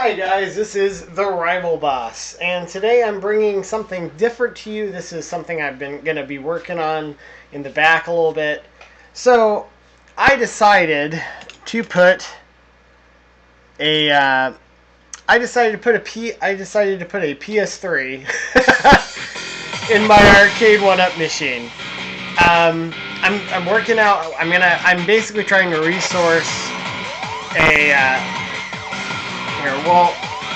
Hi guys, this is the Rivalboss, and today I'm bringing something different to you. This is something I've been going to be working on in the back a little bit. So, I decided to put a I decided to put a PS3 in my arcade 1-up machine. I'm working out. I'm basically trying to resource a here. Well,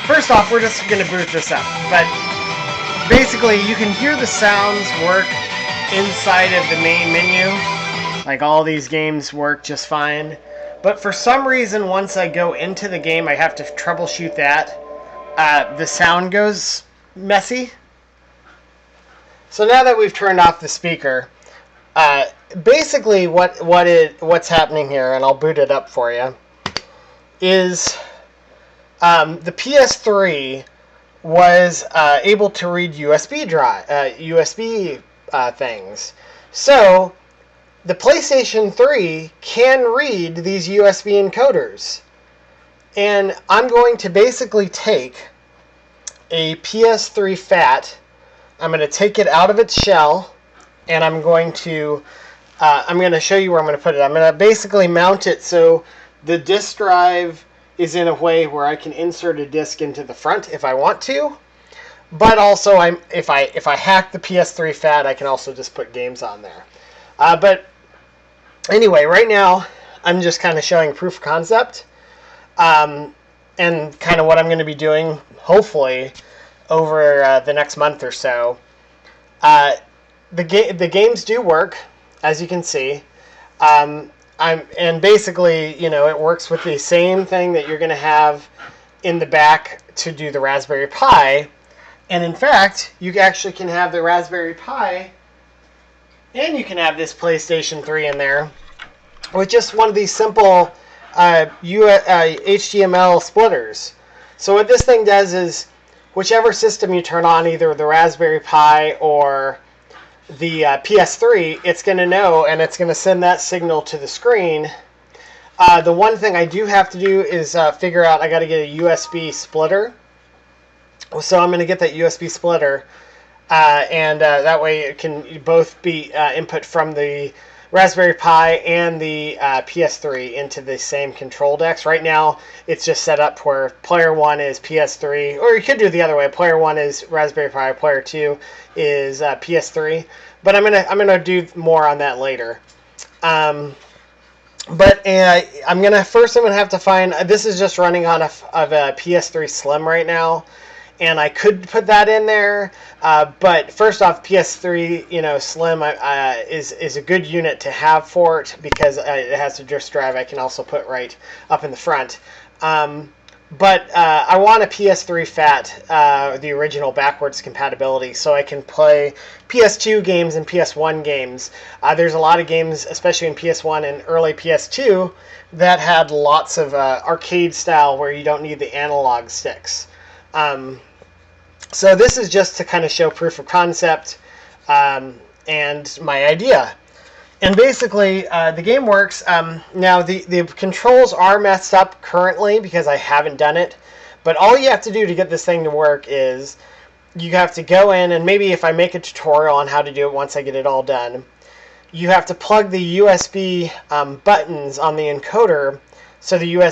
first off, we're just gonna boot this up. But basically, you can hear the sounds work inside of the main menu. Like all these games work just fine. But for some reason, once I go into the game, I have to troubleshoot that. The sound goes messy. So now that we've turned off the speaker, basically what's happening here, and I'll boot it up for you, is the PS3 was able to read USB things. So the PlayStation 3 can read these USB encoders. And I'm going to basically take a PS3 Fat. I'm going to take it out of its shell, and I'm going to show you where I'm going to put it. I'm going to basically mount it so the disk drive is in a way where I can insert a disc into the front if I want to. But also, if I hack the PS3 Fat, I can also just put games on there. But anyway, right now, I'm just kind of showing proof of concept. And kind of what I'm going to be doing, hopefully, over the next month or so. The games do work, as you can see. And basically, it works with the same thing that you're going to have in the back to do the Raspberry Pi. And in fact, you actually can have the Raspberry Pi, and you can have this PlayStation 3 in there with just one of these simple HDMI splitters. So what this thing does is, whichever system you turn on, either the Raspberry Pi or the PS3, it's going to know, and it's going to send that signal to the screen. The one thing I do have to do is figure out, I got to get a USB splitter. So I'm going to get that USB splitter, and that way it can both be input from the Raspberry Pi and the PS3 into the same control decks. Right now, it's just set up where player 1 is PS3, or you could do it the other way. Player 1 is Raspberry Pi, player 2 is PS3. But I'm gonna do more on that later. But I'm gonna have to find. This is just running on a PS3 Slim right now. And I could put that in there, but first off, PS3, Slim is a good unit to have for it because it has a disk drive I can also put right up in the front. But I want a PS3 Fat, the original backwards compatibility, so I can play PS2 games and PS1 games. There's a lot of games, especially in PS1 and early PS2, that had lots of arcade style where you don't need the analog sticks. So this is just to kind of show proof of concept and my idea. And basically, the game works. Now, the controls are messed up currently because I haven't done it. But all you have to do to get this thing to work is you have to go in, and maybe if I make a tutorial on how to do it once I get it all done, you have to plug the USB buttons on the encoder. So the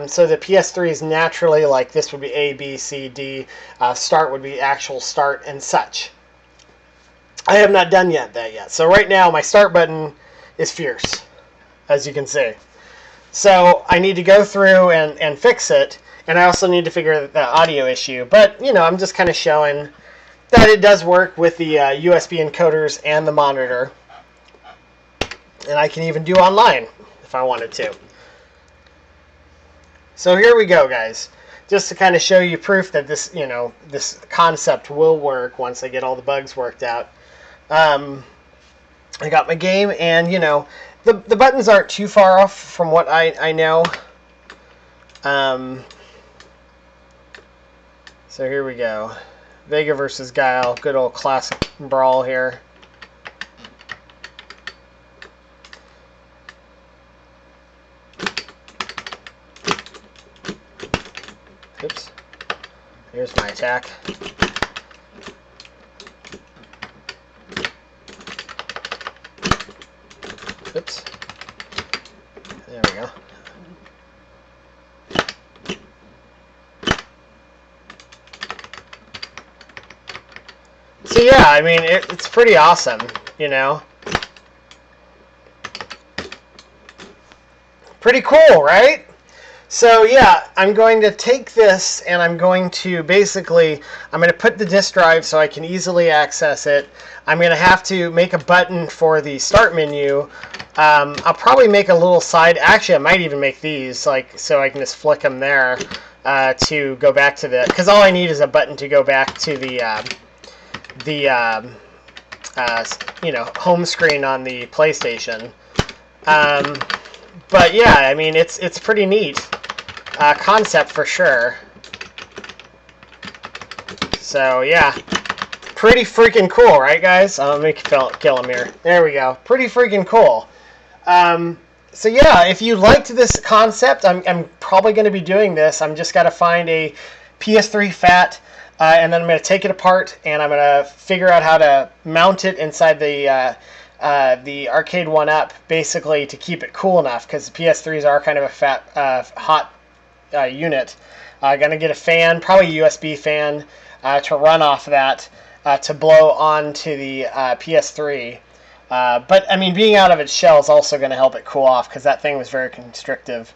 so the PS3 is naturally like this would be A, B, C, D. Start would be actual start and such. I have not done that yet. So right now my start button is fierce, as you can see. So I need to go through and fix it, and I also need to figure the audio issue. But I'm just kind of showing that it does work with the USB encoders and the monitor, and I can even do online if I wanted to. So here we go, guys. Just to kind of show you proof that this, this concept will work once I get all the bugs worked out. I got my game, and the buttons aren't too far off from what I know. So here we go. Vega versus Guile. Good old classic brawl here. Oops. attack. Oops. There we go. So yeah, I mean, it's pretty awesome, you know? Pretty cool, right? So yeah, I'm going to take this and I'm going to basically, I'm going to put the disk drive so I can easily access it. I'm going to have to make a button for the start menu. I'll probably make a little side, actually I might even make these, like, so I can just flick them there to go back to the, because all I need is a button to go back to the you know, home screen on the PlayStation. But yeah, I mean, it's pretty neat concept for sure. So yeah, pretty freaking cool, right, guys? Let me kill him here. There we go. Pretty freaking cool. So yeah, if you liked this concept, I'm probably going to be doing this. I'm just got to find a PS3 Fat, and then I'm going to take it apart, and I'm going to figure out how to mount it inside the arcade 1-up, basically to keep it cool enough, because the PS3s are kind of a fat, hot unit. Going to get a fan, probably a USB fan, to run off that to blow onto the PS3. But, I mean, being out of its shell is also going to help it cool off, because that thing was very constrictive.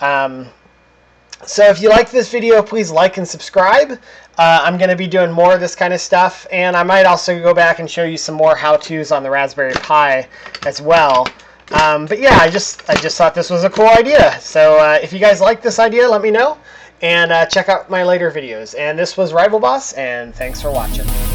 So if you like this video, please like and subscribe. I'm going to be doing more of this kind of stuff, and I might also go back and show you some more how-tos on the Raspberry Pi as well. But yeah, I just thought this was a cool idea. So if you guys like this idea, let me know, and check out my later videos. And this was Rivalboss, and thanks for watching.